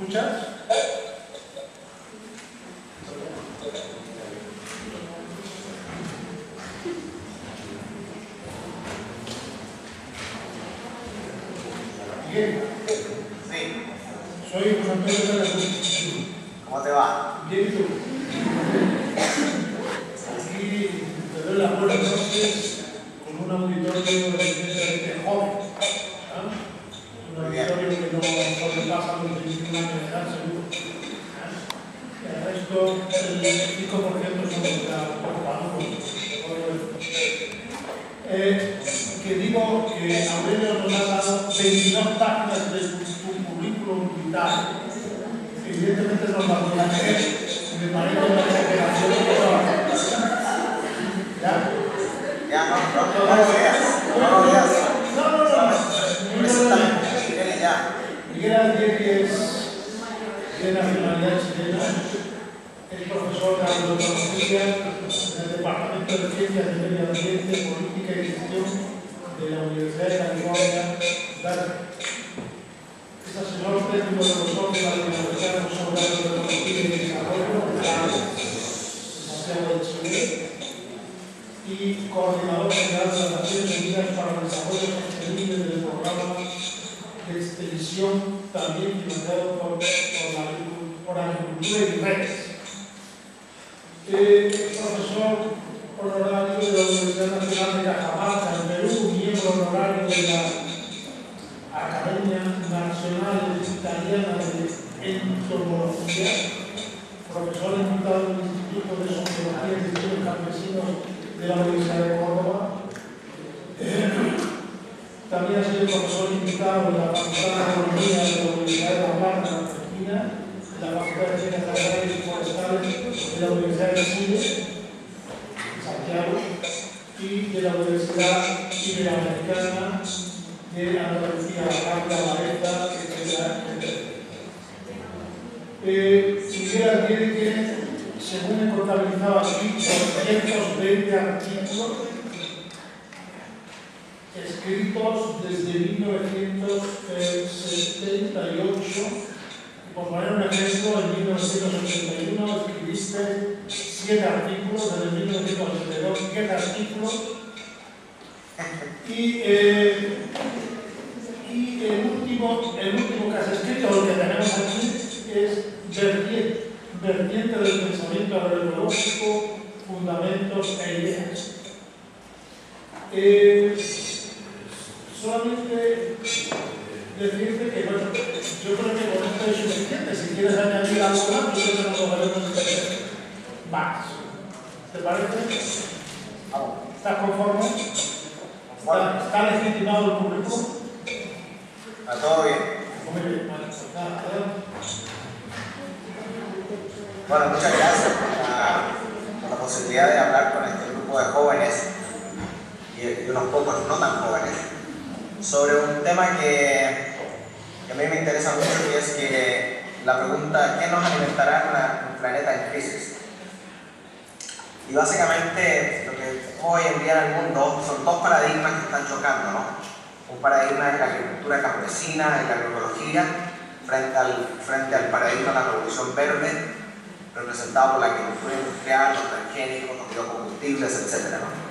¿Escuchas? Bien. Sí. Soy José Antonio Pérez. ¿Cómo te va? Bien, ¿y tú? Aquí te doy las buenas noches con un auditorio de joven. ¿Ah? Un auditorio que no sobrepasa los 21 años de edad, seguro. El resto, el 5% son de que digo que Aurelio nos ha dado 22 páginas de su currículum vitae. Evidentemente nos la voy a leer, me parece una exageración toda. ¿Ya? Ya, no lo veas. No lo veas. No. Ya. Miguel Altieri es de nacionalidad chilena, es profesor de agroecología en el Departamento de Ciencias de Medio Ambiente, Política y Gestión de la Universidad de California, Berkeley. Es asesor técnico de los socios latinoamericanos sobre agroecología y desarrollo de Santiago de Chile y coordinador general de las Naciones Unidas para el Desarrollo Sostenible del Programa de Extensión, también financiado por Agricultura y Redes. Profesor honorario de la Universidad Nacional de Cajamarca, en Perú, miembro honorario de la Academia Nacional Italiana de Entomología, profesor invitado del Instituto de Sociología y Estudios Campesinos de la Universidad de Córdoba. También ha sido profesor invitado de la Facultad de Agronomía de la Universidad de La Plata, en Argentina, de la Facultad de Ciencias Agrarias y Forestales de la Universidad de Chile, Santiago, y de la Universidad Iberoamericana de Andalucía, La Vareta, etc. Miguel Altieri tiene, según he contabilizado aquí, 220 artículos escritos desde 1978. Por poner un ejemplo, en 1981 escribiste 7 artículos, desde 1982 7 artículos, y el último que has escrito, el que tenemos aquí, es vertiente del pensamiento agroecológico, fundamentos e ideas. Solamente decirte que, bueno, yo creo que con esto es suficiente. Si quieres añadir algo más, yo creo que nos lo veremos más. ¿Te parece? ¿Estás conforme? ¿Está legitimado el currículum? ¿Está todo bien? Muy bien, vale. Bueno, muchas gracias por la posibilidad de hablar con este grupo de jóvenes y unos pocos no tan jóvenes sobre un tema que a mí me interesa mucho, y es que la pregunta: ¿qué nos alimentará un planeta en crisis? Y básicamente lo que hoy en día en el mundo son dos paradigmas que están chocando, ¿no? Un paradigma es la agricultura campesina y la agroecología frente al paradigma de la revolución verde, representado por la agricultura industrial, los transgénicos, los biocombustibles, etc., ¿no?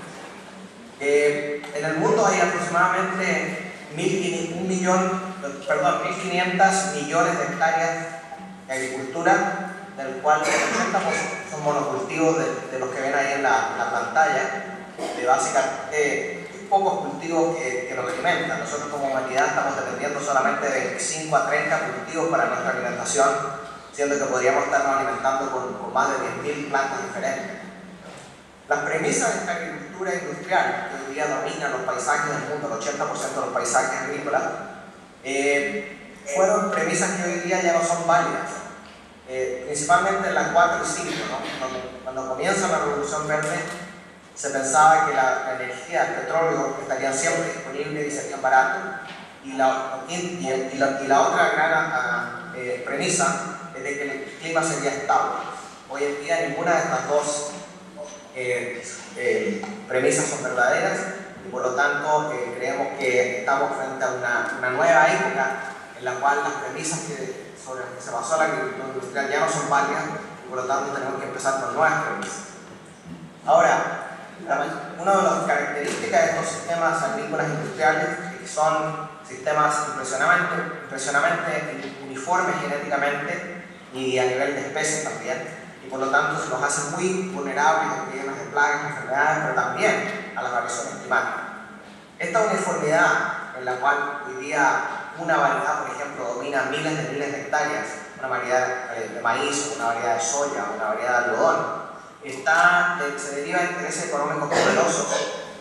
En el mundo hay aproximadamente 1.500 millones de hectáreas de agricultura, del cual el 80% son monocultivos de los que ven ahí en la pantalla, de básicamente pocos cultivos que nos alimentan. Nosotros como humanidad estamos dependiendo solamente de 25 a 30 cultivos para nuestra alimentación, siendo que podríamos estarnos alimentando con más de 10.000 plantas diferentes. Las premisas de esta agricultura industrial, que hoy día dominan los paisajes del mundo, el 80% de los paisajes agrícolas, fueron premisas que hoy día ya no son válidas, principalmente en las 4 y 5, ¿no? Cuando comienza la revolución verde, se pensaba que la energía, el petróleo, estarían siempre disponibles y serían baratos, y la otra gran premisa es de que el clima sería estable. Hoy en día ninguna de estas dos premisas son verdaderas, y por lo tanto creemos que estamos frente a una nueva época en la cual las premisas sobre las que se basó la agricultura industrial ya no son válidas y por lo tanto tenemos que empezar con nuevas premisas. Ahora, una de las características de estos sistemas agrícolas industriales es que son sistemas impresionantemente uniformes genéticamente y a nivel de especies también, y por lo tanto se los hace muy vulnerables a epidemias de plagas, enfermedades, pero también a las variaciones climáticas. Esta uniformidad en la cual hoy día una variedad, por ejemplo, domina miles de hectáreas, una variedad de maíz, una variedad de soya, una variedad de algodón, se deriva de intereses económicos poderosos,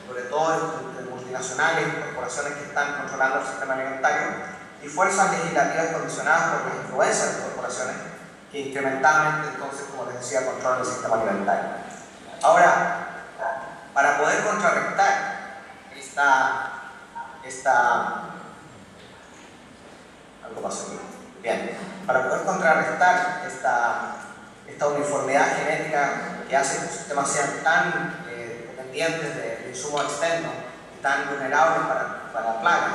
sobre todo de multinacionales, corporaciones que están controlando el sistema alimentario, y fuerzas legislativas condicionadas por las influencias de las corporaciones que incrementalmente, entonces, como les decía, controlan el sistema alimentario. Ahora, para poder contrarrestar algo pasó aquí. Bien, para poder contrarrestar esta uniformidad genética que hace que los sistemas sean tan dependientes de insumos externos y tan vulnerables para plagas,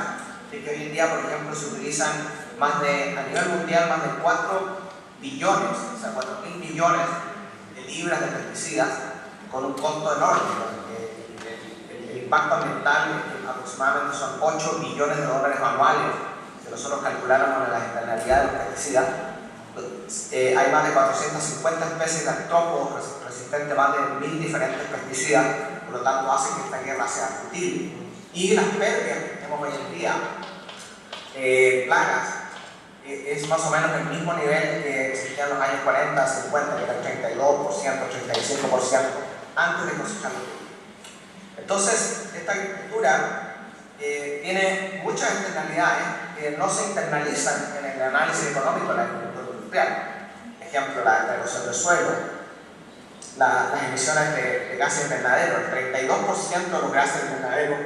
es que hoy en día, por ejemplo, se utilizan a nivel mundial más de 4 billones, o sea, 4.000 billones de libras de pesticidas con un costo enorme. El impacto ambiental aproximadamente son 8 billones de dólares anuales. Si nosotros calculáramos la externalidad de los pesticidas, hay más de 450 especies de artrópodos resistentes a más de 1.000 diferentes pesticidas, por lo tanto hace que esta guerra sea futile. Y las pérdidas que tenemos hoy en día, plagas, es más o menos el mismo nivel que existía en los años 40, 50, que era el 32%, 35% antes de cosechar los cultivos. Entonces, esta agricultura tiene muchas externalidades que no se internalizan en el análisis económico de la agricultura industrial. Ejemplo, la erosión del suelo, las emisiones de gases invernadero. El 32% de los gases invernadero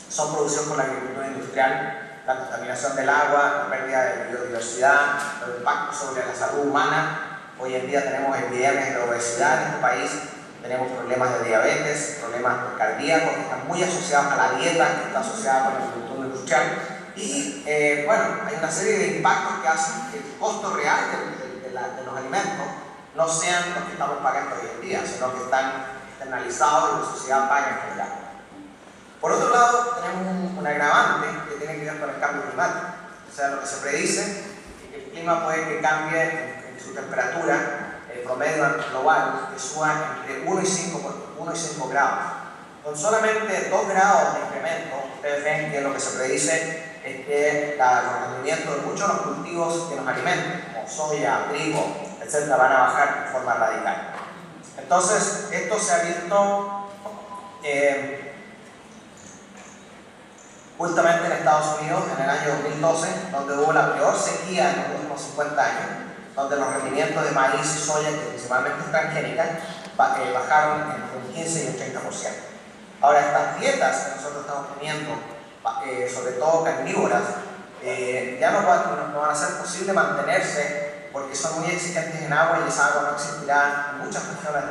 son producidos por la agricultura industrial. La contaminación del agua, la pérdida de biodiversidad, los impactos sobre la salud humana. Hoy en día tenemos epidemias de obesidad en este país, tenemos problemas de diabetes, problemas cardíacos que están muy asociados a la dieta, que está asociada con la agricultura industrial. Y bueno, hay una serie de impactos que hacen que el costo real de los alimentos no sean los que estamos pagando hoy en día, sino que están externalizados y la sociedad paga en general. Por otro lado, tenemos un agravante que tiene que ver con el cambio climático. O sea, lo que se predice es que el clima puede que cambie en su temperatura promedio global, que suba entre 1 y 5 grados. Con solamente 2 grados de incremento, ustedes ven que lo que se predice es que el rendimiento de muchos de los cultivos que nos alimentan, como soya, trigo, etc., van a bajar de forma radical. Entonces, esto se ha visto justamente en Estados Unidos en el año 2012, donde hubo la peor sequía en los últimos 50 años, donde los rendimientos de maíz y soya, que principalmente es transgénica, bajaron entre un 15 y un 30%. Ahora, estas dietas que nosotros estamos teniendo, sobre todo carnívoras, ya no van a ser posible mantenerse porque son muy exigentes en agua y esa agua no existirá en muchas regiones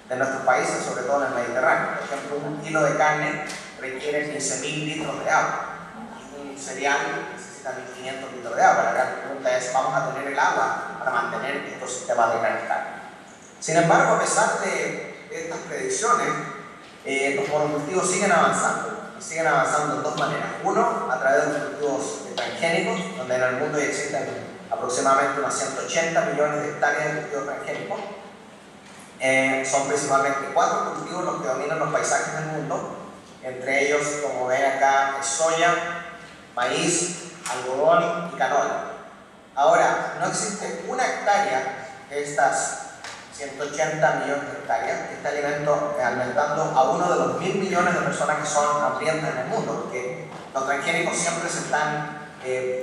de nuestros países, sobre todo en el Mediterráneo. Por ejemplo, 1 kilo de carne requiere 15.000 litros de agua y un cereal necesita 1.500 litros de agua. La gran pregunta es, ¿vamos a tener el agua para mantener estos sistemas de bienestar? Sin embargo, a pesar de estas predicciones, los monocultivos siguen avanzando en dos maneras. Uno, a través de los cultivos transgénicos, donde en el mundo ya existen aproximadamente unas 180 millones de hectáreas de cultivos transgénicos. Son principalmente 4 cultivos los que dominan los paisajes del mundo. Entre ellos, como ven acá, es soya, maíz, algodón y canola. Ahora, no existe una hectárea de estas 180 millones de hectáreas que está alimentando a uno de los 1.000 millones de personas que son hambrientas en el mundo, porque los transgénicos siempre se están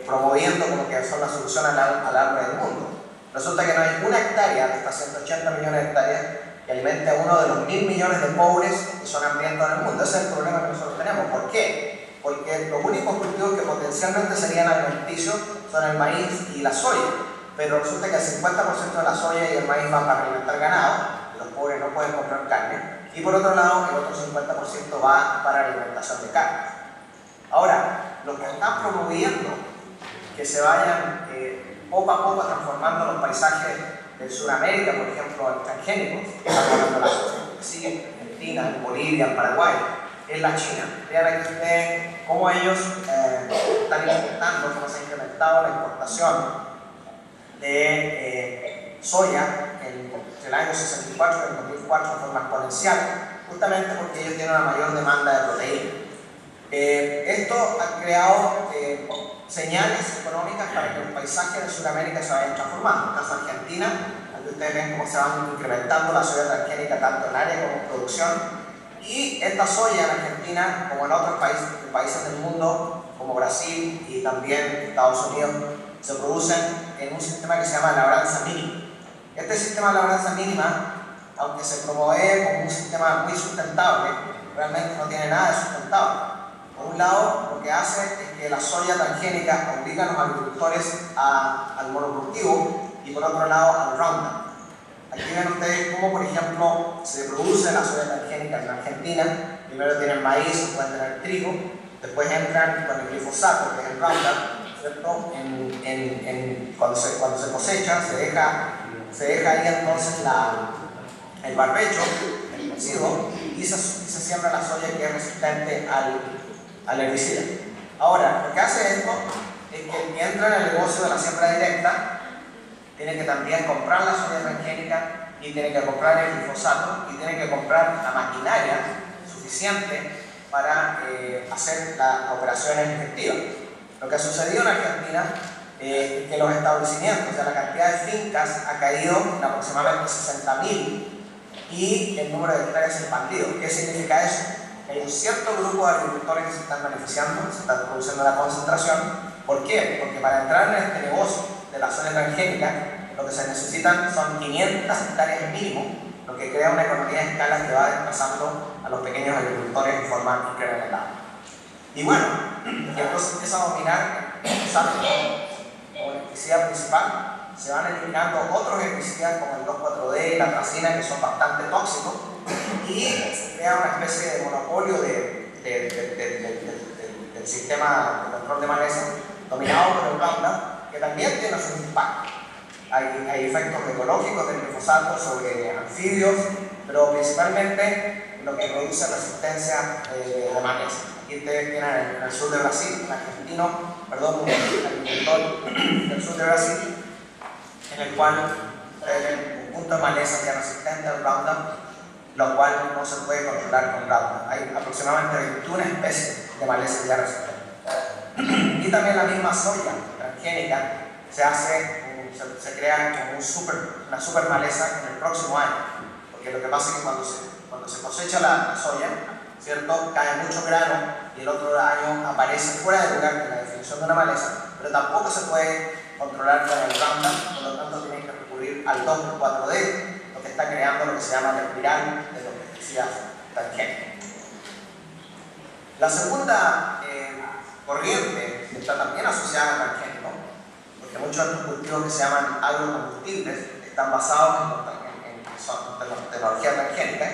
promoviendo como que son la solución al hambre del mundo. Resulta que no hay una hectárea de estas 180 millones de hectáreas que alimente a uno de los 1.000 millones de pobres que son hambrientos en el mundo. Ese es el problema que nosotros tenemos. ¿Por qué? Porque los únicos cultivos que potencialmente serían alimenticios son el maíz y la soya, pero resulta que el 50% de la soya y el maíz van para alimentar ganado, y los pobres no pueden comprar carne, y por otro lado el otro 50% va para alimentación de carne. Ahora, los que están promoviendo que que se vayan poco a poco transformando los paisajes de Sudamérica, por ejemplo, en transgénicos, sí, en Argentina, en Bolivia, en Paraguay, en la China. Vean aquí ustedes cómo ellos están importando, cómo se ha incrementado la importación de soya entre el año 64 y el 2004 de forma exponencial, justamente porque ellos tienen una mayor demanda de proteína. Esto ha creado señales económicas para que los paisajes de Sudamérica se vayan transformando. En el caso de Argentina, aquí ustedes ven cómo se van incrementando la soya transgénica tanto en área como en producción. Y esta soya en Argentina, como en otros países del mundo, como Brasil y también Estados Unidos, se producen en un sistema que se llama labranza mínima. Este sistema de labranza mínima, aunque se promueve como un sistema muy sustentable, realmente no tiene nada de sustentable. Por un lado, lo que hace es que la soya transgénica obliga a los agricultores al monocultivo y por otro lado al Roundup. Aquí ven ustedes cómo, por ejemplo, se produce la soya transgénica en Argentina. Primero tienen maíz, pueden tener trigo, después entran con el glifosato, que es el Roundup, ¿cierto? Cuando se cosecha, se deja ahí entonces el barbecho, el residuo, y se siembra la soya que es resistente al herbicida. Ahora, lo que hace esto es que el que entra en el negocio de la siembra directa tiene que también comprar la soya transgénica y tiene que comprar el glifosato y tiene que comprar la maquinaria suficiente para hacer las operaciones efectivas. Lo que ha sucedido en Argentina es que los establecimientos, o sea, la cantidad de fincas ha caído en aproximadamente 60.000 y el número de hectáreas expandido. ¿Qué significa eso? Hay un cierto grupo de agricultores que se están beneficiando, se está produciendo la concentración. ¿Por qué? Porque para entrar en este negocio de la soya transgénica, lo que se necesitan son 500 hectáreas mínimo, lo que crea una economía de escala que va desplazando a los pequeños agricultores de forma incremental. Y bueno, entonces empieza a dominar como herbicida principal, se van eliminando otros herbicidas como el 2,4-D y la atracina, que son bastante tóxicos, y se crea una especie de monopolio del sistema de control de maleza dominado por el Roundup, que también tiene su impacto. Hay efectos ecológicos del glifosato sobre anfibios, pero principalmente lo que produce resistencia de maleza. Aquí ustedes tienen en el sur de Brasil, un agricultor del sur de Brasil, en el cual tienen un punto de maleza que es resistente al Roundup, lo cual no se puede controlar con Roundup. Hay aproximadamente 21 especies de maleza ya resistentes. Y también la misma soya transgénica se crea como una super maleza en el próximo año, porque lo que pasa es que cuando se cosecha la soya, ¿cierto? Cae mucho grano y el otro año aparece fuera de lugar de la definición de una maleza, pero tampoco se puede controlar con el Roundup, por lo tanto tienen que recurrir al 2,4-D, lo que está creando lo que se llama la espiral de los pesticidas transgénicos. La segunda corriente que está también asociada al transgénico, porque muchos de estos cultivos que se llaman agrocombustibles están basados en tecnología transgénica,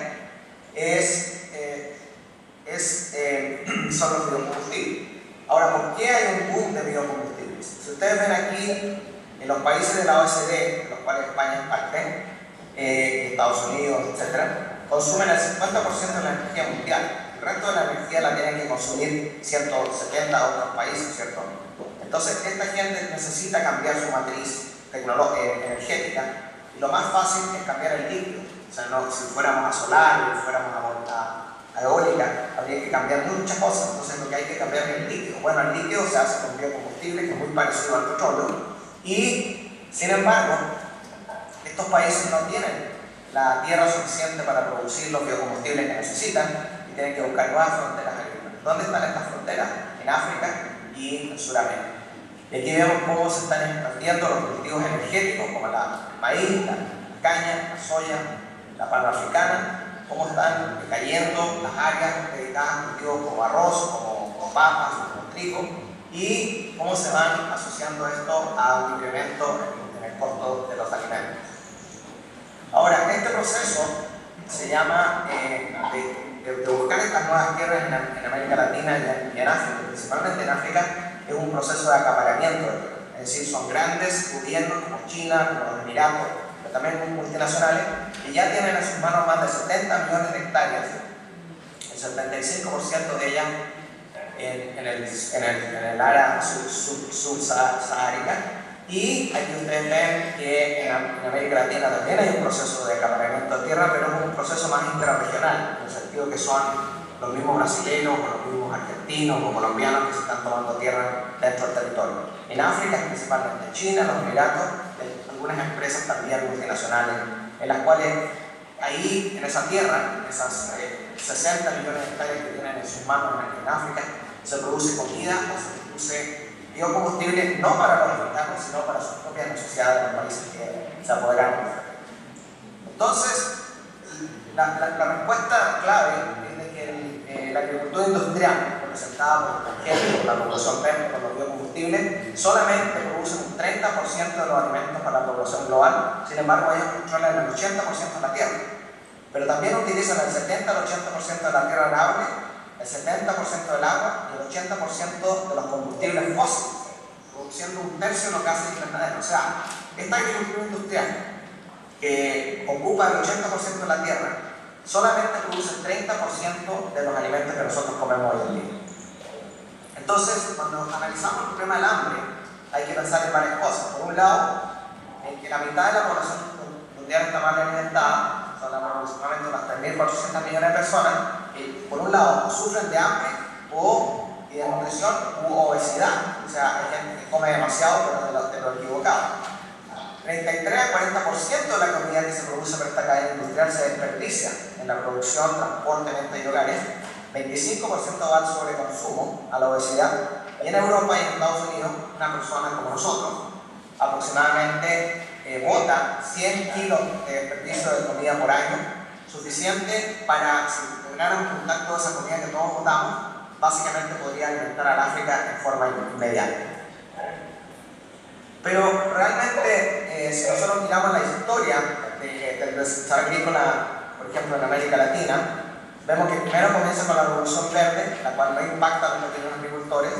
son los biocombustibles. Ahora, ¿por qué hay un boom de biocombustibles? Si ustedes ven aquí, en los países de la OECD, de los cuales España es parte, Estados Unidos, etc., consumen el 50% de la energía mundial. El resto de la energía la tienen que consumir 170 otros países, ¿cierto? Entonces, esta gente necesita cambiar su matriz energética, y lo más fácil es cambiar el líquido. O sea, si fuéramos a solar o fuéramos a eólica, habría que cambiar muchas cosas. Entonces, lo que hay que cambiar es el líquido. Bueno, el líquido se hace con biocombustible, que es muy parecido al petróleo, y sin embargo, estos países no tienen la tierra suficiente para producir los biocombustibles que necesitan y tienen que buscar nuevas fronteras agrícolas. ¿Dónde están estas fronteras? En África y en Sudamérica. Y aquí vemos cómo se están expandiendo los cultivos energéticos como el maíz, la caña, la soya, la palma africana, cómo están cayendo las áreas dedicadas a cultivos como arroz, como papas, como trigo, y cómo se van asociando esto a un incremento en el costo de los alimentos. Ahora, este proceso se llama de buscar estas nuevas tierras en América Latina y en África, principalmente en África, es un proceso de acaparamiento de tierra. es decir, son grandes gobiernos como China, como los Emiratos, pero también multinacionales, que ya tienen en sus manos más de 70 millones de hectáreas, el 75% de ellas en el área subsahariana. Y aquí ustedes ven que en América Latina también hay un proceso de acaparamiento de tierra, pero es un proceso más interregional, en el sentido que son los mismos brasileños, o los mismos argentinos o colombianos que se están tomando tierra dentro del territorio. En África, principalmente China, los Emiratos, algunas empresas también multinacionales, en las cuales ahí, en esa tierra, esas 60 millones de hectáreas que tienen en sus manos en África, se produce comida o se produce biocombustible no para los africanos, sino para sus propias necesidades de los países que se apoderaron. Entonces, la respuesta clave es de que la agricultura industrial, representada por los extranjeros, por la población verde, por los biocombustibles, solamente produce un 30% de los alimentos para la población global. Sin embargo, ellos controlan el 80% de la tierra. Pero también utilizan el 70 al 80% de la tierra arable, el 70% del agua y el 80% de los combustibles fósiles, produciendo un tercio de lo que hace el invernadero. O sea, esta agricultura industrial, que ocupa el 80% de la tierra, solamente produce el 30% de los alimentos que nosotros comemos hoy en día. Entonces, cuando analizamos el problema del hambre, hay que pensar en varias cosas. Por un lado, en que la mitad de la población mundial está mal alimentada, son aproximadamente unas 3.400 millones de personas, que por un lado sufren de hambre o de nutrición u obesidad. O sea, hay gente que come demasiado pero de lo equivocado. 33 al 40% de la comida que se produce por esta cadena industrial se desperdicia en la producción, transporte, venta y hogares. 25% va al sobreconsumo, a la obesidad. Y en Europa y en Estados Unidos, una persona como nosotros aproximadamente bota 100 kilos de desperdicio de comida por año, suficiente para, si lograran juntar toda esa comida que todos botamos, básicamente podría alimentar al África en forma inmediata. Pero realmente, si nosotros miramos la historia del desarrollo agrícola, por ejemplo en América Latina, vemos que primero comienza con la Revolución Verde, la cual no impacta a los pequeños agricultores.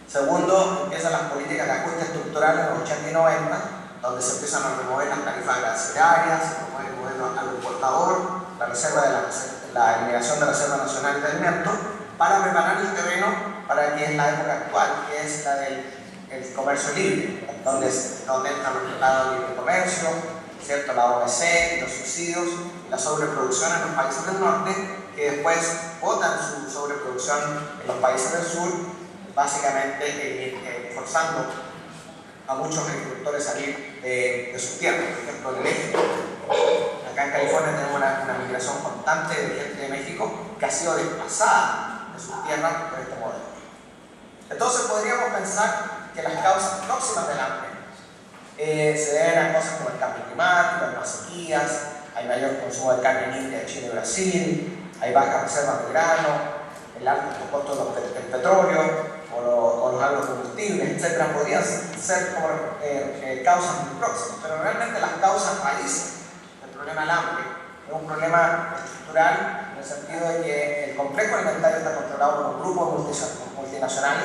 Segundo, empiezan las políticas de ajuste estructural en los 80 y 90, donde se empiezan a remover las tarifas arancelarias, se remueve el modelo agroexportador, la eliminación de la Reserva Nacional de Alimentos, para preparar el terreno para que es la época actual, que es la del comercio libre, donde entra el Tratado de Libre Comercio, ¿cierto? La OMC, los subsidios, la sobreproducción en los países del norte, que después botan su sobreproducción en los países del sur, básicamente forzando a muchos agricultores a salir de sus tierras. Por ejemplo, de México. Acá en California tenemos una migración constante de gente de México que ha sido desplazada de sus tierras por este modelo. Entonces podríamos pensar que las causas próximas del hambre se deben a cosas como el cambio climático, hay más sequías, hay mayor consumo de carne en India, China y Brasil, hay bajas reservas de grano, el alto costo del petróleo o los agrocombustibles, etc. podrían ser como causas muy próximas, pero realmente las causas raíces del problema del hambre es un problema estructural en el sentido de que el complejo alimentario está controlado por un grupo de multinacionales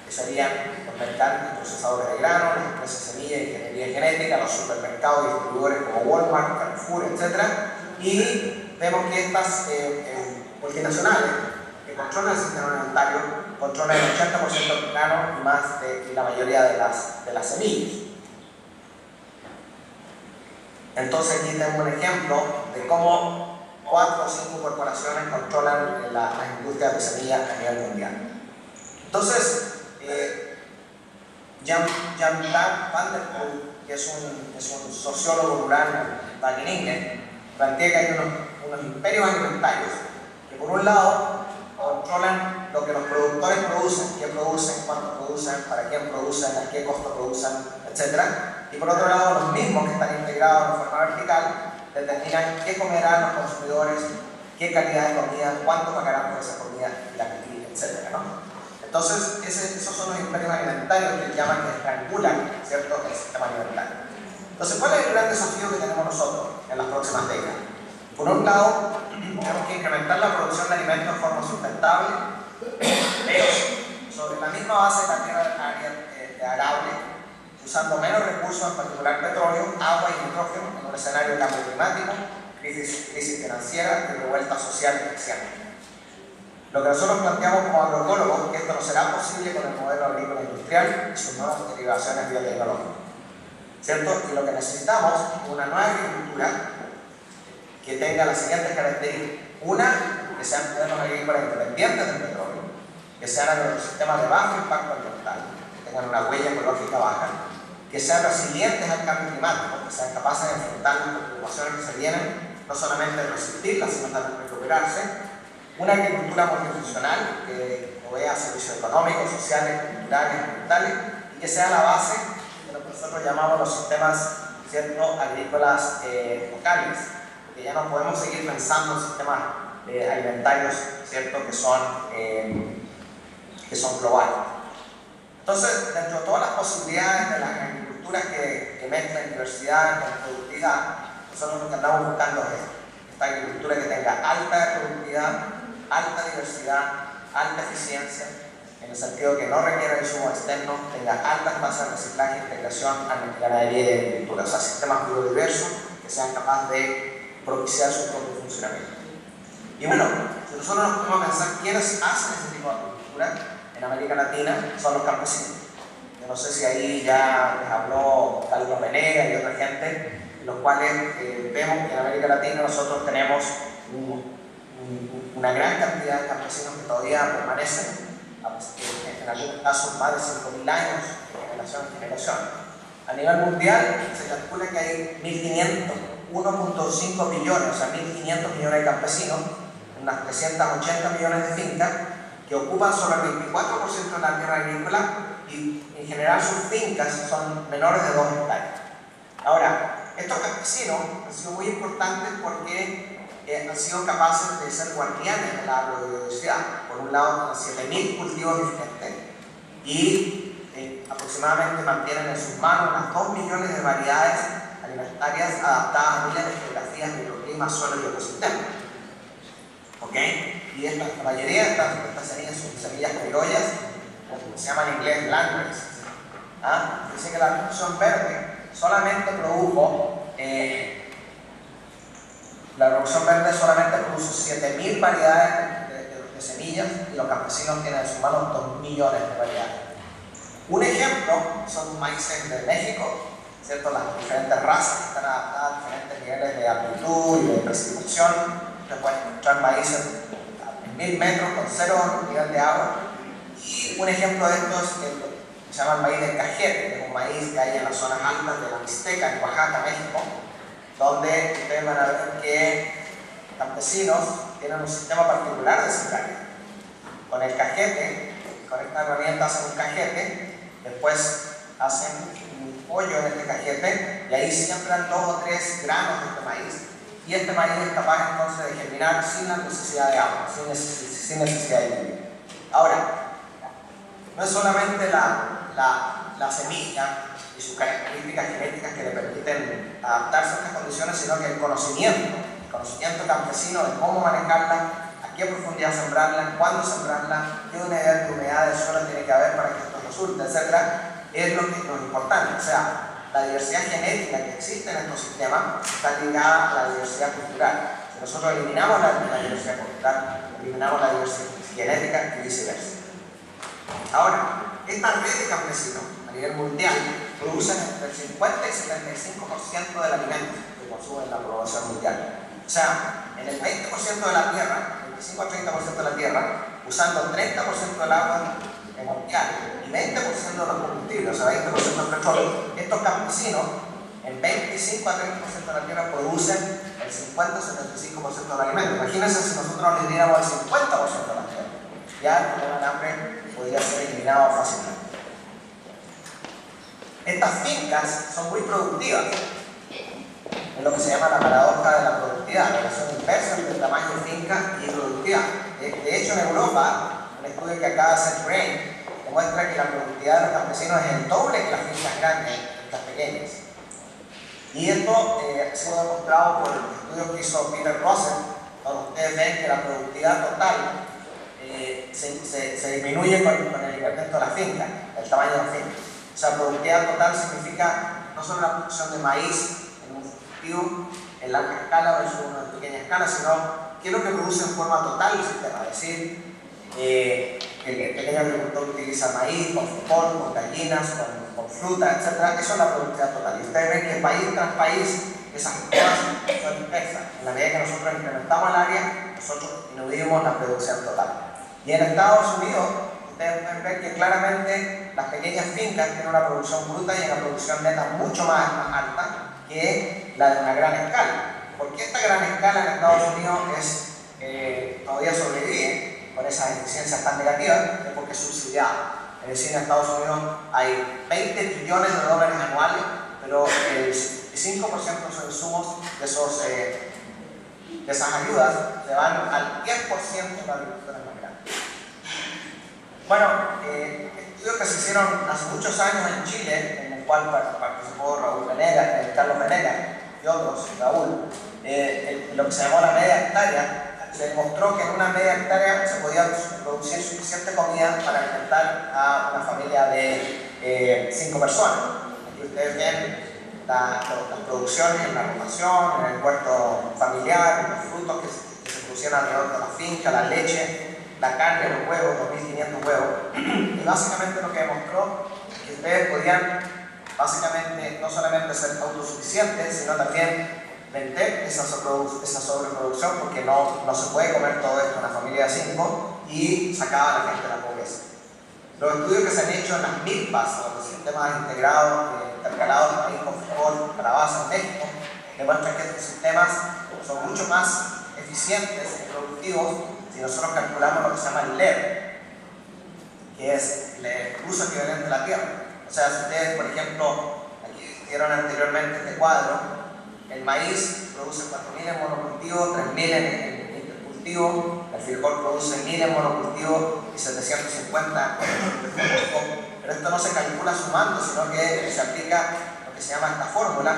que serían los mercantes procesadores de grano, las empresas de semilla y ingeniería genética, los supermercados y distribuidores como Walmart, Carrefour, etc. Y vemos que estas multinacionales que controlan el sistema alimentario controlan el 80% del grano y más de la mayoría de las semillas. Entonces aquí tenemos un ejemplo de cómo 4 o 5 corporaciones controlan las industrias de semillas a nivel mundial. Entonces, Jan van der Poel, que es un sociólogo rural wageningen, plantea que hay unos imperios alimentarios que por un lado controlan lo que los productores producen, qué producen, cuánto producen, para quién producen, a qué costo producen, etc. Y por otro lado, los mismos que están integrados de forma vertical determinan qué comerán los consumidores, qué calidad de comida, cuánto pagarán por esa comida, etc. ¿no? Entonces, esos son los imperios alimentarios que llaman que estrangulan, ¿cierto?, el sistema alimentario. Entonces, ¿cuál es el gran desafío que tenemos nosotros en las próximas décadas? Por un lado, tenemos que incrementar la producción de alimentos de forma sustentable, pero sobre la misma base de la tierra arable, usando menos recursos, en particular petróleo, agua y nitrógeno, en un escenario de cambio climático, crisis financiera y revuelta social creciente. Lo que nosotros planteamos como agroecólogos es que esto no será posible con el modelo agrícola industrial y sus nuevas derivaciones biotecnológicas, ¿cierto? Y lo que necesitamos es una nueva agricultura que tenga las siguientes características. Una, que sean modelos agrícolas independientes del petróleo, que sean agroesistemas de bajo impacto ambiental, que tengan una huella ecológica baja, que sean resilientes al cambio climático, que sean capaces de enfrentar las preocupaciones que se vienen, no solamente de resistirlas, sino también de recuperarse. Una agricultura multifuncional que provea servicios económicos, sociales, culturales, ambientales, y que sea la base de lo que nosotros llamamos los sistemas, ¿cierto?, agrícolas locales, que ya no podemos seguir pensando en sistemas alimentarios, ¿cierto?, que son globales. Entonces, dentro de todas las posibilidades de las agriculturas que mezclan diversidad con productividad, nosotros lo que andamos buscando es esta agricultura que tenga alta productividad, alta diversidad, alta eficiencia, en el sentido que no requiera insumos externos, tenga altas tasas de reciclaje e integración a la ganadería y agricultura, o sea, sistemas biodiversos que sean capaces de propiciar su propio funcionamiento. Y bueno, si nosotros nos ponemos a pensar quiénes hacen este tipo de agricultura en América Latina, son los campesinos. Yo no sé si ahí ya les habló Carlos Venegas y otra gente, en los cuales vemos que en América Latina nosotros tenemos una gran cantidad de campesinos que todavía permanecen, en algunos casos más de 5.000 años de generación en generación. A nivel mundial se calcula que hay 1.5 billones, o sea 1.500 millones de campesinos, unas 380 millones de fincas, que ocupan solo el 24% de la tierra agrícola y en general sus fincas son menores de 2 hectáreas. Ahora, estos campesinos han sido muy importantes porque han sido capaces de ser guardianes de la agrobiodiversidad. Por un lado, tienen 7.000 cultivos diferentes y aproximadamente mantienen en sus manos unas 2 millones de variedades alimentarias adaptadas a miles de geografías, microclimas, suelos y ecosistemas. ¿Ok? Y la mayoría de estas semillas son semillas criollas, o se llaman en inglés landrace. Dice que la Revolución Verde solamente produjo la Revolución Verde solamente produjo 7.000 variedades de semillas y los campesinos tienen en sus manos 2 millones de variedades. Un ejemplo son los maíces de México, ¿cierto? Las diferentes razas que están adaptadas a diferentes niveles de altitud y de precipitación. Ustedes pueden encontrar maíces en 1.000 metros con 0 nivel de agua. Y un ejemplo de esto es que se llama el maíz del cajete, que es un maíz que hay en las zonas altas de la Mixteca, en Oaxaca, México, donde ustedes van a ver que campesinos tienen un sistema particular de seccaria. Con el cajete, con esta herramienta hacen un cajete, después hacen un hoyo en este cajete y ahí siembran 2 o 3 granos de este maíz. Y este maíz es capaz entonces de germinar sin la necesidad de agua, sin necesidad de lluvia. Ahora, no es solamente la semilla y sus características genéticas que le permiten adaptarse a estas condiciones, sino que el conocimiento campesino de cómo manejarla, a qué profundidad sembrarla, cuándo sembrarla, qué unidad de humedad del suelo tiene que haber para que esto resulte, etc., es lo importante. O sea, la diversidad genética que existe en estos sistemas está ligada a la diversidad cultural. Si nosotros eliminamos la diversidad cultural, eliminamos la diversidad genética y viceversa. Ahora, estas redes de campesinos a nivel mundial producen entre el 50 y el 75% del alimento que consumen en la población mundial. O sea, en el 20% de la tierra, 25 al 30% de la tierra, usando 30% del agua mundial y 20% de los combustibles, o sea, 20% del petróleo, estos campesinos en 25 a 30% de la tierra producen el 50 o 75% del alimento. Imagínense si nosotros les diéramos el 50% de la tierra. Ya el problema del hambre podría ser eliminado fácilmente. Estas fincas son muy productivas. Es lo que se llama la paradoja de la productividad, la relación inversa entre el tamaño de finca y productividad. De hecho, en Europa, un estudio que acaba de hacer Brain demuestra que la productividad de los campesinos es el doble que las fincas grandes y las pequeñas. Y esto ha sido demostrado por estudios que hizo Peter Russell, donde ustedes ven que la productividad total se disminuye con el incremento de la finca, el tamaño de la finca. O sea, productividad total significa no solo la producción de maíz en un cultivo en larga escala versus una pequeña escala, sino qué es lo que produce en forma total el sistema. Es decir, el pequeño agricultor utiliza maíz con frijol, con gallinas, con fruta, etc. Eso es la productividad total. Y ustedes ven que país tras país esas cosas son dispersas. En la medida que nosotros implementamos el área, nosotros disminuimos la producción total. Y en Estados Unidos, ustedes pueden ver que claramente las pequeñas fincas tienen una producción bruta y una producción neta mucho más alta que la de una gran escala. ¿Por qué esta gran escala en Estados Unidos todavía sobrevive con esas eficiencias tan negativas? Es porque es subsidiado. Es decir, en Estados Unidos hay 20 billones de dólares anuales, pero el 5% de esos insumos, de esas ayudas, se van al 10% de la agricultura más grande. Bueno, estudios que se hicieron hace muchos años en Chile, en el cual participó Raúl Venegas, Carlos Venegas y otros, Raúl, lo que se llamó la media hectárea, se demostró que en una media hectárea se podía producir suficiente comida para alimentar a una familia de 5 personas. Aquí ustedes ven las producciones en la rotación, en el huerto familiar, los frutos que se producían alrededor de la finca, la leche, la carne, los huevos, 2.500 huevos. Y básicamente lo que demostró es que ustedes podían básicamente no solamente ser autosuficientes, sino también vender esa sobreproducción, porque no se puede comer todo esto en una familia de 5, y sacaba a la gente de la pobreza. Los estudios que se han hecho en las milpas, o los sistemas integrados, intercalados de maíz con frijol, calabaza en México, demuestran que estos sistemas son mucho más eficientes y productivos si nosotros calculamos lo que se llama el LER, que es el uso equivalente de la tierra. O sea, si ustedes, por ejemplo, aquí vieron anteriormente este cuadro, el maíz produce 4.000 en monocultivo, 3.000 en intercultivo, el frijol produce 1.000 en monocultivo y 750 en intercultivo. Pero esto no se calcula sumando, sino que se aplica lo que se llama esta fórmula.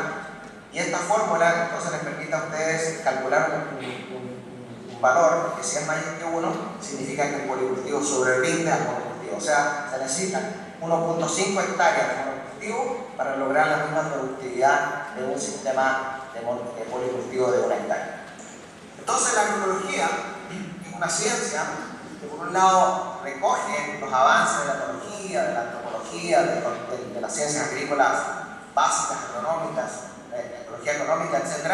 Y esta fórmula entonces les permite a ustedes calcular un valor, que si es mayor que 1, significa que el policultivo sobrevive al monocultivo. O sea, se necesitan 1.5 hectáreas de monocultivo para lograr la misma productividad de un sistema de policultivo de 1 hectárea. Entonces la agroecología es una ciencia que por un lado recoge los avances de la ecología, de la antropología, de las ciencias agrícolas básicas, agronómicas, ecología económica, etc.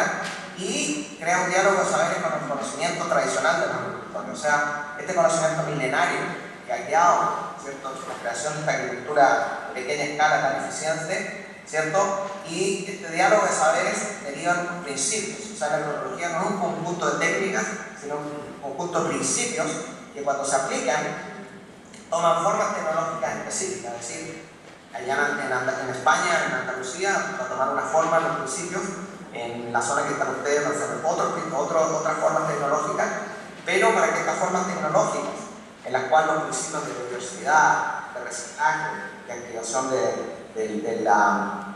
Y crea un diálogo de saberes con el conocimiento tradicional de los agricultores. O sea, este conocimiento milenario que ha guiado, ¿cierto?, la creación de esta agricultura de pequeña escala tan eficiente, ¿cierto? Y este diálogo de saberes derivan principios. O sea, la agroecología no es un conjunto de técnicas, sino un conjunto de principios que cuando se aplican toman formas tecnológicas específicas. Es decir, allá en España, en Andalucía, para tomar una forma, los principios, en la zona que están ustedes, van a hacer otras formas tecnológicas, pero para que estas formas tecnológicas, en las cuales los principios de biodiversidad, de reciclaje, de activación de la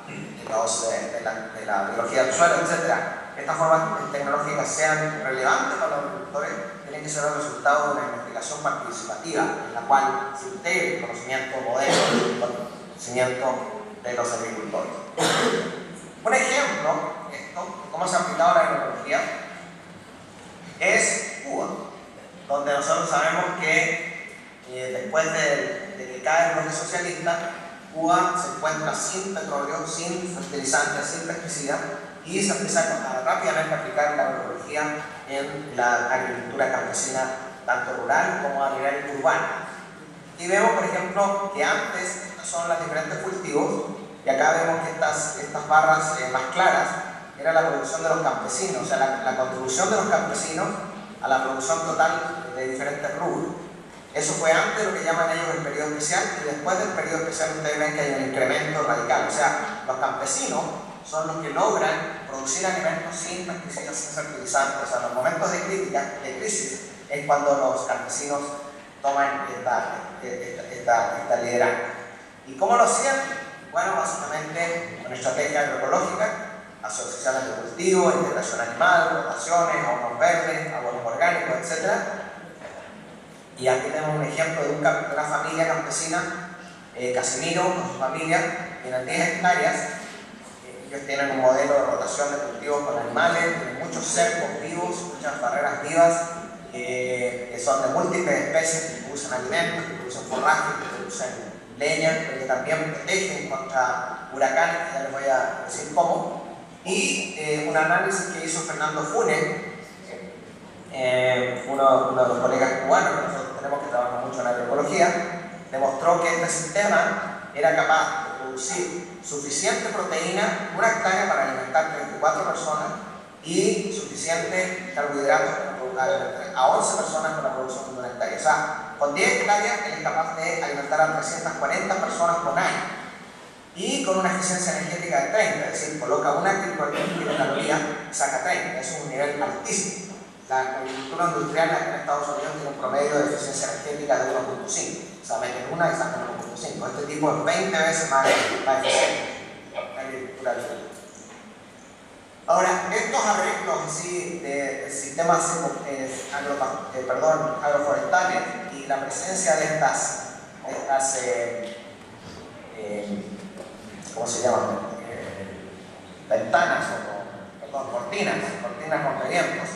biología del suelo, etc., estas formas tecnológicas sean relevantes para los agricultores, tienen que ser el resultado de una investigación participativa, en la cual se integre el conocimiento moderno, el conocimiento de los agricultores. Un ejemplo de cómo se ha aplicado la agroecología es Cuba, donde nosotros sabemos que después de que cae el bloque socialista, Cuba se encuentra sin petróleo, sin fertilizantes, sin pesticidas, y se empieza rápidamente a aplicar la agroecología en la agricultura campesina, tanto rural como a nivel urbano. Y vemos, por ejemplo, que antes, estos son los diferentes cultivos, y acá vemos que estas barras más claras era la producción de los campesinos, o sea, la contribución de los campesinos a la producción total de diferentes rubros. Eso fue antes de lo que llaman ellos el periodo especial, y después del periodo especial ustedes ven que hay un incremento radical. O sea, los campesinos son los que logran producir alimentos sin pesticidas, sin fertilizantes. O sea, en los momentos de crisis es cuando los campesinos toman esta liderazgo. ¿Y cómo lo hacían? Bueno, básicamente con estrategia agroecológica, asociaciones de cultivo, integración animal, rotaciones, abonos verdes, abonos orgánicos, etc. Y aquí tenemos un ejemplo de una familia campesina Casimiro, con su familia, tienen 10 hectáreas. Ellos tienen un modelo de rotación de cultivos con animales, tienen muchos cercos vivos, muchas barreras vivas, que son de múltiples especies que producen alimentos, que producen forraje, que producen leña, pero que también protegen contra huracanes, que ya les voy a decir cómo. Y un análisis que hizo Fernando Funes, uno de los colegas cubanos que nosotros tenemos que trabajar mucho en agroecología, demostró que este sistema era capaz de producir suficiente proteína, 1 hectárea para alimentar 34 personas y suficiente carbohidratos para alimentar a 11 personas con la producción de 1 hectárea. O sea, con 10 hectáreas él es capaz de alimentar a 340 personas por año y con una eficiencia energética de 30, es decir, coloca 1 kilocaloría y saca 30, eso es un nivel altísimo. La agricultura industrial en Estados Unidos tiene un promedio de eficiencia energética de 1.5. O sea, meten una y sacan 1.5. Este tipo es 20 veces más eficiente la agricultura industrial. Ahora, estos arreglos así de sistemas agroforestales y la presencia de estas ¿cómo se llaman? Ventanas cortinas con vientos,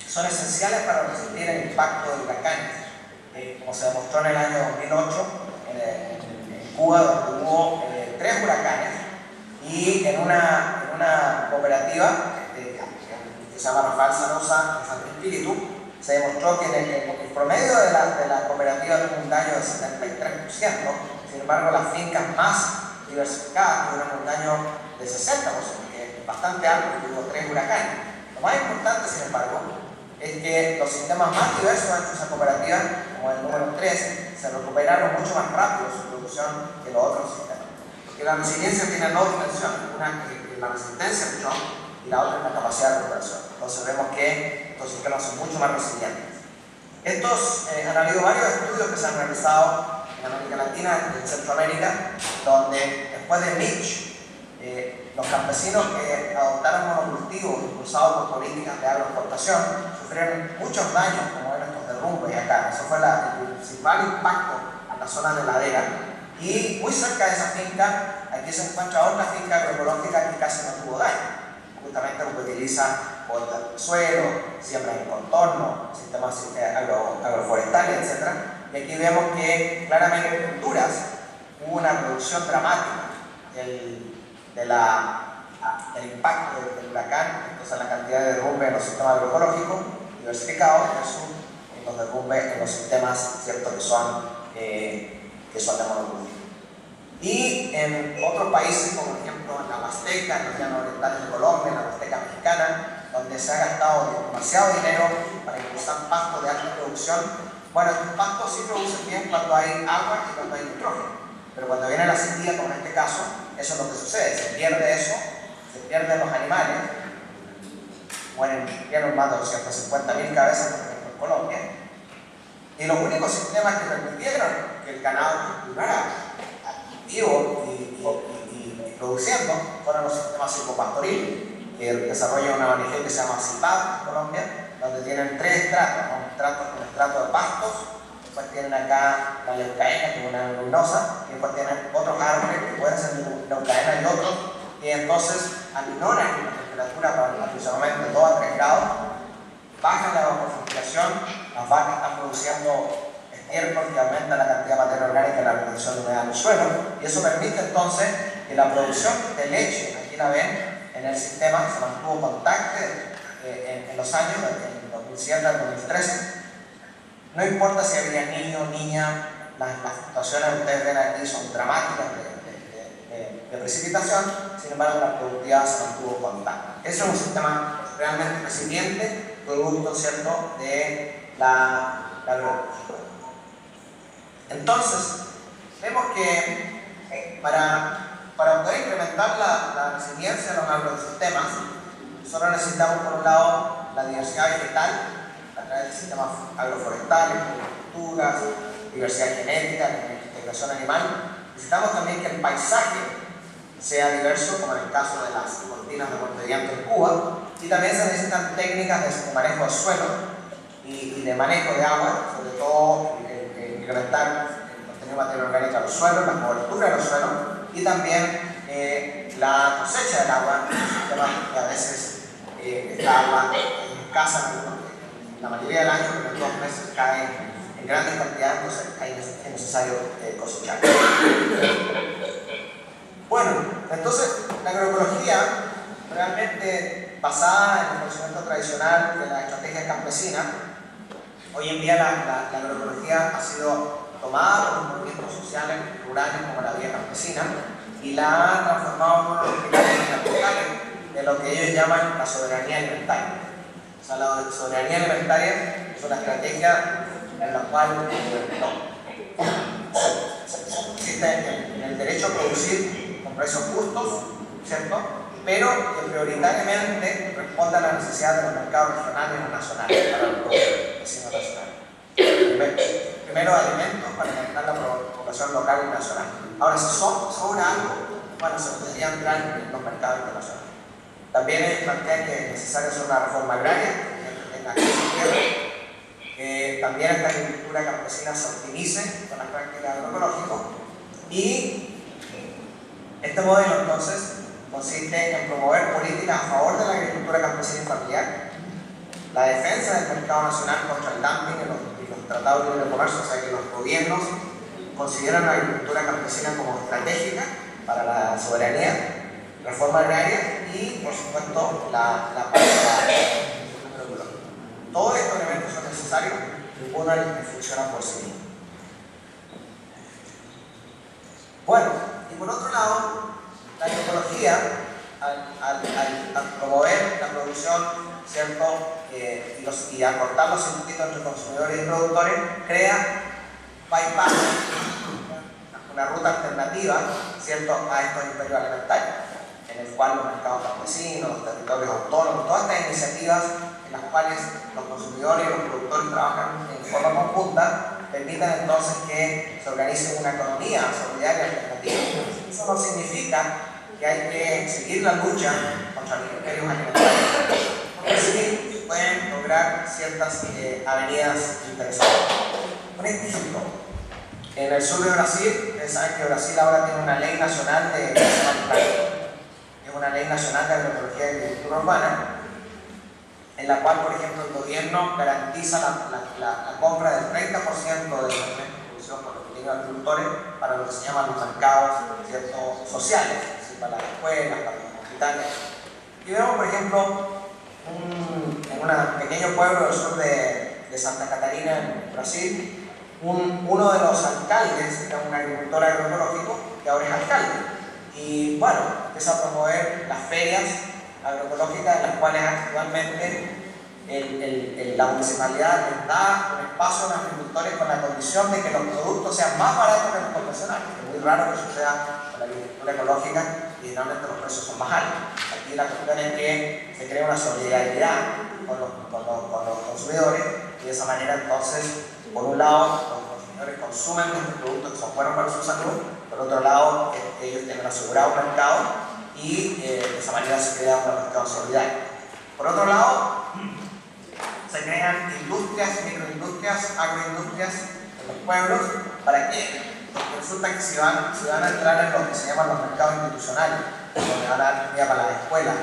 son esenciales para resistir el impacto de huracanes. Como se demostró en el año 2008 en Cuba, donde hubo 3 huracanes, y en una cooperativa que se llama Rafael Sanosa de Santo Espíritu, se demostró que el promedio de la cooperativa tuvo un daño de 73%, sin embargo las fincas más diversificadas tuvieron un daño de 60%, que es bastante alto, porque hubo 3 huracanes. Lo más importante, sin embargo, es que los sistemas más diversos de esa cooperativa, como el número 3, se recuperaron mucho más rápido su producción que los otros sistemas. Porque la resiliencia tiene 2 dimensiones, una es la resistencia al shock y la otra es la capacidad de recuperación. Entonces vemos que estos sistemas son mucho más resilientes. Han habido varios estudios que se han realizado en América Latina y en Centroamérica, donde después de Mitch, los campesinos que adoptaron monocultivos impulsados por políticas de agroexportación sufrieron muchos daños, como eran estos derrumbes acá. Eso fue el principal impacto a la zona de ladera. Y muy cerca de esa finca, aquí se encuentra otra finca agroecológica que casi no tuvo daño, justamente porque utiliza botas de suelo, siembra en contorno, sistemas agroforestales, etc. Y aquí vemos que claramente en Honduras hubo una reducción dramática del impacto del huracán, entonces la cantidad de derrumbe en los sistemas agroecológicos diversificados versus los derrumbes en los sistemas, ¿cierto?, que son de monocultivo. Y en otros países, como por ejemplo en la Huasteca, en los llanos orientales de Colombia, en la Huasteca mexicana, donde se ha gastado demasiado dinero para impulsar pastos de alta producción, bueno, estos pastos sí producen bien cuando hay agua y cuando hay nitrógeno, pero cuando viene la sequía, como en este caso, eso es lo que sucede, se pierde eso, se pierden los animales, pierden más de 250.000 cabezas, por ejemplo, en Colombia, y los únicos sistemas que permitieron que el ganado continuara activo y produciendo fueron los sistemas silvopastoriles, que desarrolla una ONG que se llama CIPAD en Colombia, donde tienen 3 estratos, ¿no? Un estrato de pastos, después tienen acá la leucaena, que es una luminosa, y después tienen otros árboles que pueden ser leucaena y otros, y entonces aminoran la temperatura para aproximadamente 2 a 3 grados, bajan la evapotranspiración, las vacas están produciendo estiércol que aumenta la cantidad de materia orgánica y la retención de humedad en el suelo, y eso permite entonces que la producción de leche, aquí la ven, en el sistema se mantuvo constante en los años, en 2007 al 2013. No importa si había niño o niña, las fluctuaciones que ustedes ven aquí son dramáticas de precipitación, sin embargo la productividad se mantuvo constante. Eso es un sistema realmente resiliente, producto, ¿cierto?, de la agroecología. Entonces, vemos que para poder incrementar la resiliencia de los agrosistemas, solo necesitamos, por un lado, la diversidad vegetal a través de sistemas agroforestales, culturas, diversidad genética, integración animal. Necesitamos también que el paisaje sea diverso, como en el caso de las cortinas de monte viento en Cuba, y también se necesitan técnicas de manejo de suelo y de manejo de agua, sobre todo incrementar el contenido de materia orgánica a los suelos, la cobertura de los suelos y también la cosecha del agua, un tema que a veces esta agua es escasa en la mayoría del año, pero en 2 meses cae en grandes cantidades, entonces es necesario cosechar. Bueno, entonces la agroecología, realmente basada en el conocimiento tradicional de la estrategia campesina, hoy en día la agroecología ha sido tomada por los movimientos sociales rurales como la vía campesina y la ha transformado en uno de los pilares fundamentales de lo que ellos llaman la soberanía alimentaria. O sea, la soberanía alimentaria es una estrategia en la cual consiste en el derecho a producir con precios justos, ¿cierto? Pero que prioritariamente responda a las necesidades de los mercados regionales y nacionales para los vecinos nacionales. Primero, alimentos para alimentar la población local y nacional. Ahora, si sobra algo, bueno, se podría entrar en los mercados internacionales. También plantea que es necesario hacer una reforma agraria en la que se quiere que también esta agricultura campesina se optimice con las prácticas agroecológicas y este modelo entonces consiste en promover políticas a favor de la agricultura campesina y familiar, la defensa del mercado nacional contra el dumping y los tratados de libre comercio, o sea que los gobiernos consideran la agricultura campesina como estratégica para la soberanía, reforma agraria y, por supuesto, la parte agroecológica. Todos estos elementos son necesarios y uno funciona por sí mismo. Bueno, y por otro lado, la agroecología, al promover la producción, ¿cierto? Y acortar los circuitos entre consumidores y productores, crea bypass, una ruta alternativa, ¿cierto?, a estos imperios alimentarios, en el cual los mercados campesinos, los territorios autónomos, todas estas iniciativas en las cuales los consumidores y los productores trabajan en forma conjunta, permiten entonces que se organice una economía solidaria alternativa. Eso no significa que hay que seguir la lucha contra los imperios alimentarios, porque sí pueden lograr ciertas avenidas interesantes. Un ejemplo, en el sur de Brasil, ustedes saben que Brasil ahora tiene una ley nacional de una ley nacional de agroecología y agricultura urbana, en la cual, por ejemplo, el gobierno garantiza la compra del 30% de los alimentos de producción por los pequeños agricultores para lo que se llaman los mercados, ¿cierto?, sociales, ¿sí?, para las escuelas, para los hospitales. Y vemos, por ejemplo, en un pequeño pueblo del sur de Santa Catarina, en Brasil, uno de los alcaldes era un agricultor agroecológico que ahora es alcalde. Y bueno, empieza a promover las ferias agroecológicas en las cuales actualmente la municipalidad les da un espacio a los agricultores con la condición de que los productos sean más baratos que los convencionales. Es muy raro que suceda con la agricultura ecológica y generalmente los precios son más altos. Aquí la cuestión es que se crea una solidaridad con los consumidores y de esa manera entonces, por un lado, los consumidores consumen estos productos que son buenos para su salud, por otro lado, ellos tienen asegurado un mercado y de esa manera se crea un mercado solidario. Por otro lado, se crean industrias, microindustrias, agroindustrias en los pueblos. ¿Para qué? Porque resulta que si van a entrar en lo que se llaman los mercados institucionales, donde van a dar comida para las escuelas,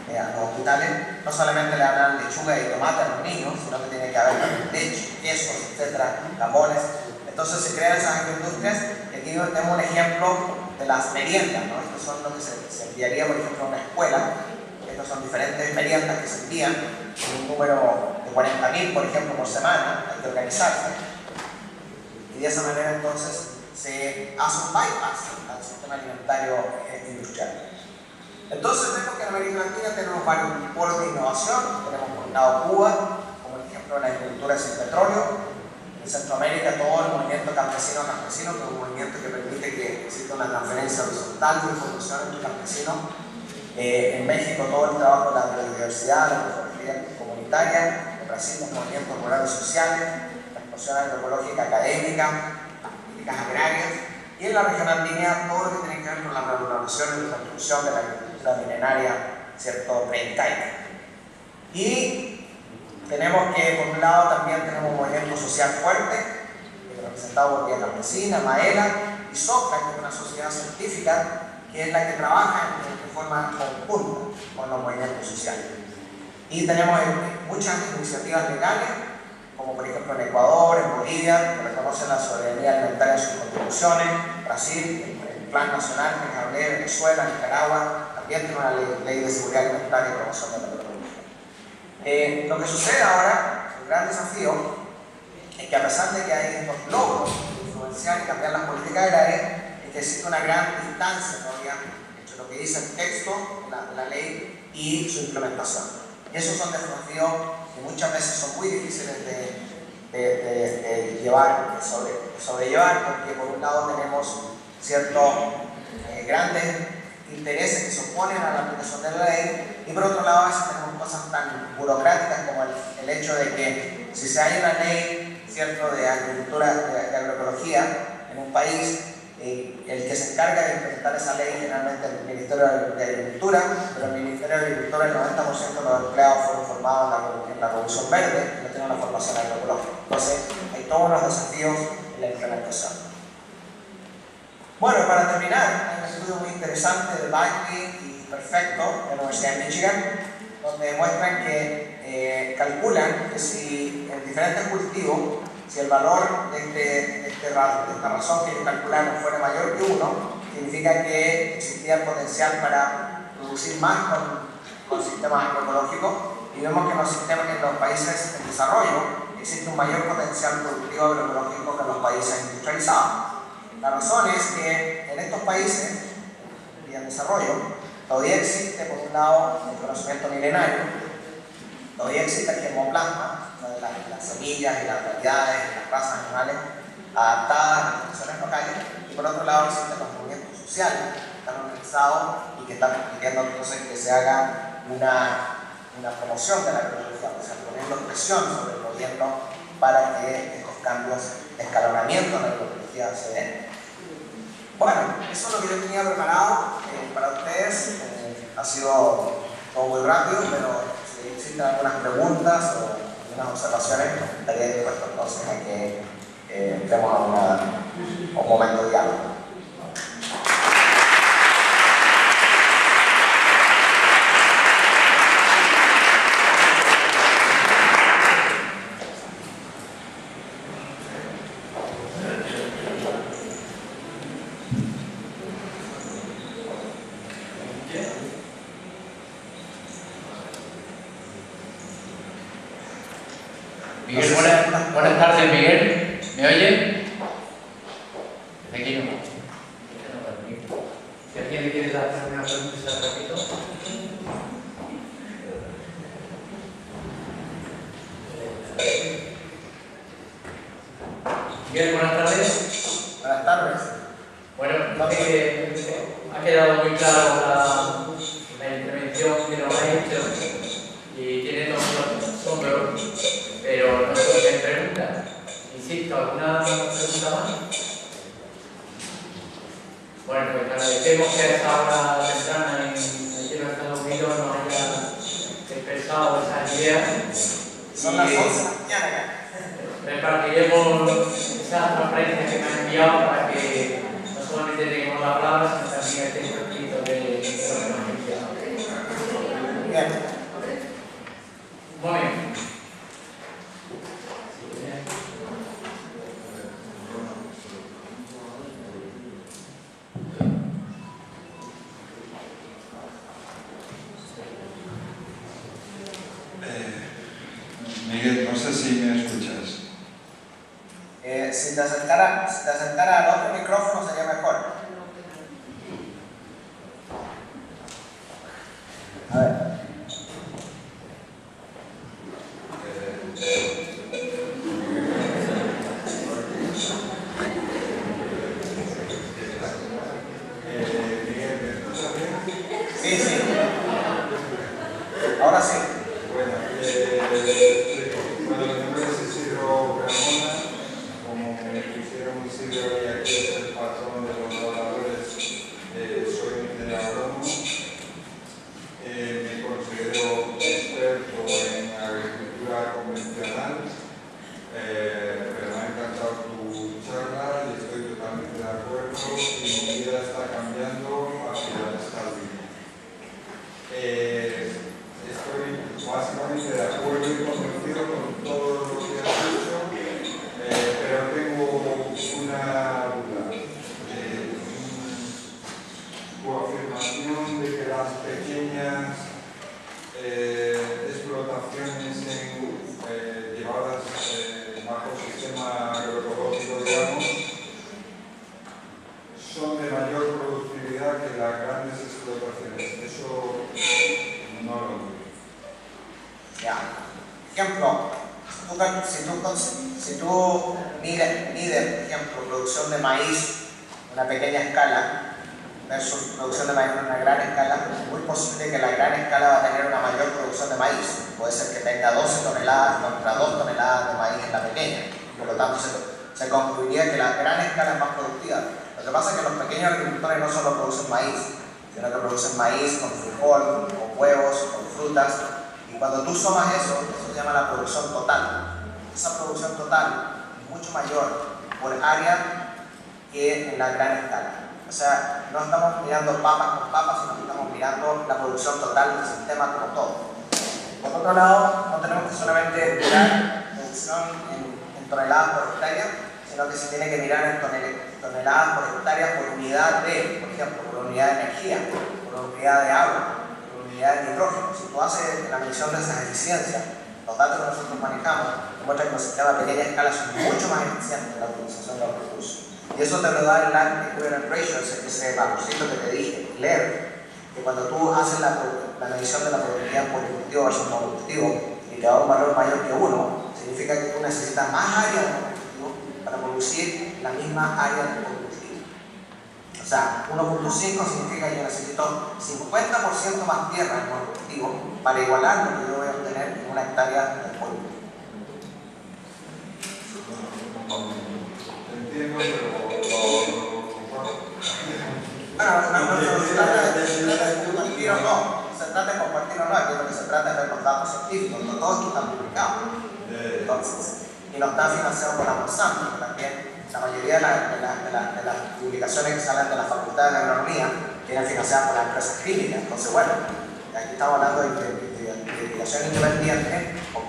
a los hospitales, no solamente le van a dar lechuga y tomate a los niños, sino que tiene que haber también leche, quesos, etcétera, jamones. Entonces se crean esas agroindustrias y aquí tenemos un ejemplo de las meriendas, ¿no? Estos son lo que se enviaría, por ejemplo, a una escuela. Estas son diferentes meriendas que se envían, en un número de 40.000, por ejemplo, por semana, hay que organizarse. Y de esa manera entonces se hace un bypass al sistema alimentario industrial. Entonces vemos que en América Latina tenemos varios polos de innovación. Tenemos por un lado Cuba, como el ejemplo de la agricultura sin petróleo. En Centroamérica todo el movimiento campesino, que es un movimiento que permite que exista una transferencia horizontal de información entre campesinos. En México todo el trabajo de la biodiversidad, la agroecología comunitaria. En Brasil los movimientos rurales sociales, la explosión agroecológica académica, las políticas agrarias. Y en la región andina todo lo que tiene que ver con la regulación y la construcción de la agricultura milenaria, ¿cierto?, preincaica. Y tenemos que, por un lado, también tenemos un movimiento social fuerte, que representado por Vía Campesina, Maela y SOCRA, que es una sociedad científica que es la que trabaja de forma conjunta con los movimientos sociales. Y tenemos muchas iniciativas legales, como por ejemplo en Ecuador, en Bolivia, que reconocen la soberanía alimentaria en sus constituciones, Brasil, el Plan Nacional que les hablé, Venezuela, Nicaragua, también tiene una ley de seguridad alimentaria y promoción de la agroecología. Lo que sucede ahora, el gran desafío, es que a pesar de que hay estos logros de influenciar y cambiar las políticas agrarias, es que existe una gran distancia todavía entre lo que dice el texto, la ley y su implementación. Y esos son desafíos que muchas veces son muy difíciles de sobrellevar, porque por un lado tenemos ciertos grandes intereses que se oponen a la aplicación de la ley, y por otro lado a veces tenemos cosas tan burocráticas como el hecho de que si se hay una ley, ¿cierto?, de agricultura, de agroecología en un país, el que se encarga de implementar esa ley generalmente es el Ministerio de Agricultura, pero el Ministerio de Agricultura, el 90% de los empleados fueron formados en la Revolución Verde y no tienen una formación agroecológica. Entonces hay todos unos desafíos en la implementación. Bueno, para terminar, hay un estudio muy interesante de Bagley y Perfecto de la Universidad de Michigan, donde demuestran que calculan que si en diferentes cultivos, si el valor de esta razón que ellos calcularon fuera mayor que 1, significa que existía el potencial para producir más con sistemas agroecológicos, y vemos que en los países en desarrollo existe un mayor potencial productivo agroecológico que en los países industrializados. La razón es que en estos países y en desarrollo todavía existe, por un lado, el conocimiento milenario, todavía existe el germoplasma, las semillas y las variedades, las razas animales adaptadas a las condiciones locales, y por otro lado existen los movimientos sociales que están organizados y que están pidiendo entonces que se haga una promoción de la agroecología, o sea, poniendo presión sobre el gobierno para que estos cambios de escalonamiento en la agroecología se den. Bueno, eso es lo que yo tenía preparado para ustedes. Ha sido todo muy rápido, pero si existen algunas preguntas o algunas observaciones, estaría dispuesto entonces a que entremos a un momento de diálogo. Miguel, buenas tardes, Miguel. ¿Me oye? Aquí no. Si alguien le quiere hacer una pregunta, se la repito. Miguel, buenas tardes. Buenas tardes. Bueno, ha quedado muy claro la intervención que nos ha hecho y tiene todos los asombros, pero no sé qué pregunta. Insisto, ¿alguna pregunta más? Bueno, pues agradecemos que a esta hora temprana en el cielo de Estados Unidos nos haya expresado esas ideas. Son las 11 de la mañana. Repartiremos esa transparencia que me han enviado para que no solamente tengamos la palabra, sino también el texto escrito de lo que nos han enviado. Bien. Muy bien. Miguel, no sé si me escuchas. Si te acercara al otro micrófono sería mejor. A ver. Miguel, ¿me escuchas bien? Sí, sí. Ahora sí. Bueno, mi nombre es Isidro Carmona. Como me pusieron Isidro y aquí es el patrón de los trabajadores, soy ingeniero agrónomo. Me considero experto en agricultura convencional, pero me ha encantado tu Ya. Ejemplo, si tú mides, por ejemplo, producción de maíz en una pequeña escala versus producción de maíz en una gran escala, es muy posible que la gran escala va a tener una mayor producción de maíz. Puede ser que tenga 12 toneladas contra 2 toneladas de maíz en la pequeña. Por lo tanto, se concluiría que la gran escala es más productiva. Lo que pasa es que los pequeños agricultores no solo producen maíz, sino que producen maíz con frijol, con huevos, con frutas. Y cuando tú sumas eso se llama la producción total. Esa producción total es mucho mayor por área que en la gran escala. O sea, no estamos mirando papas con papas, sino que estamos mirando la producción total del sistema como todo. Por otro lado, no tenemos que solamente mirar producción en toneladas por hectárea, sino que se tiene que mirar en toneladas por hectárea por unidad de, por ejemplo, por unidad de energía, por unidad de agua, por unidad de nitrógeno. Si tú haces la medición de esas eficiencias, los datos que nosotros manejamos demuestran que los sistemas a pequeña escala son mucho más eficientes en la utilización de los recursos. Y eso te lo da el Land Equivalent Ratio, ese valucito que te dije, leer, que cuando tú haces la medición de la productividad por cultivo versus monocultivo y te da un valor mayor que 1, significa que tú necesitas más área de monocultivo para producir la misma área de monocultivo. O sea, 1.5 significa que yo necesito 50% más tierra en monocultivo para igualar lo que yo voy a obtener en una hectárea de polvo. Entiendo, pero bueno, no se trata de compartir o no, se trata de compartir o no, aquí lo que se trata es de ver los datos científicos, no todos están publicados. Entonces, y no están financiados por la Monsanto, porque también la mayoría de las publicaciones que salen de la Facultad de Agronomía vienen financiadas por las empresas clínicas. Entonces, bueno, aquí estamos hablando de investigación independiente con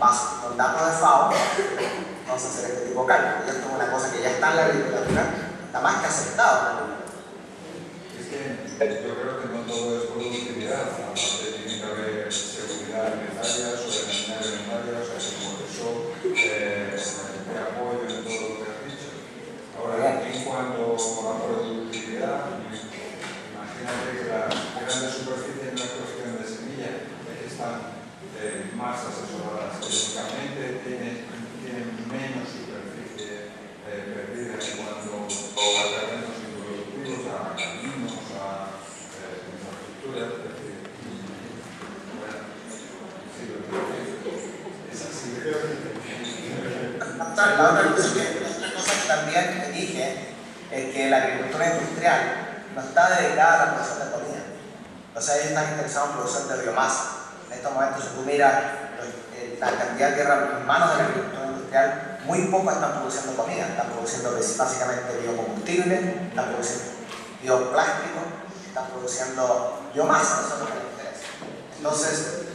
datos de FAO. Vamos a hacer este tipo de cálculo. Y esto es una cosa que ya está en la literatura, está más que aceptado. es que yo creo que no todo es productividad, aparte tiene que haber seguridad alimentaria, soberanía alimentaria, o sea que por eso te apoyo en todo lo que has dicho. Ahora, en cuanto a la productividad, imagínate que las grandes superficies no es cuestión de semilla, es que están más asesoradas. Lógicamente tienen menos superficie perdida en cuanto a terrenos improductivos, a caminos, a infraestructuras, es decir, bueno, sí, lo que es así. La otra cosa que también te dije es que la agricultura industrial no está dedicada a la producción de comida. O sea, ellos están interesados en producción de biomasa. En estos momentos, si tú miras la cantidad de tierra en manos de la agricultura industrial, muy poco están produciendo comida. Están produciendo básicamente biocombustible, están produciendo bioplástico, están produciendo biomasa. Eso es lo que les interesa. Entonces,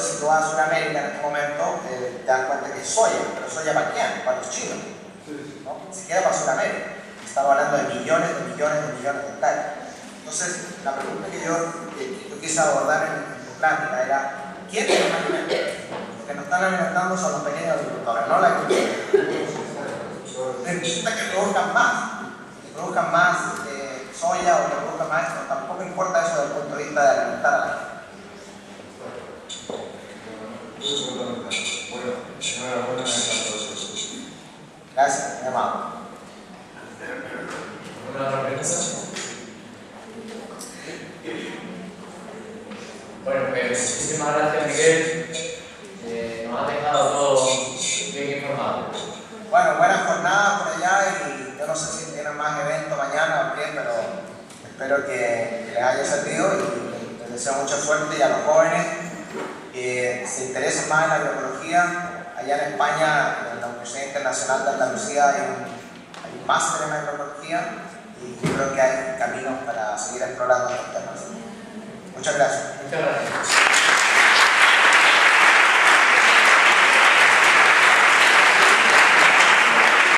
si tú vas a Sudamérica en este momento, te das cuenta que es soya. ¿Pero soya para quién? Para los chinos. ¿No? Ni siquiera para Sudamérica. Estamos hablando de millones de hectáreas. Entonces, la pregunta que yo quise abordar en tu plática era: ¿quién es el alimento? Los que nos están alimentando son los pequeños agricultores, no la agricultura. Necesita que produzcan más soya o que produzcan más esto. Tampoco importa eso desde el punto de vista de alimentar a la gente. Bueno, enhorabuena en tanto eso. Gracias, mi amado. ¿Alguna otra pregunta? Bueno, pues muchísimas gracias, Miguel. Nos ha dejado todo bien informado. Bueno, buena jornada por allá y yo no sé si tienen más eventos mañana o qué, pero espero que les haya servido y les deseo mucha suerte y a los jóvenes que se interesen más en la agroecología. Allá en España, en la Universidad Internacional de Andalucía, hay un máster en agroecología y yo creo que hay caminos para seguir explorando estos temas. Muchas gracias. Muchas gracias.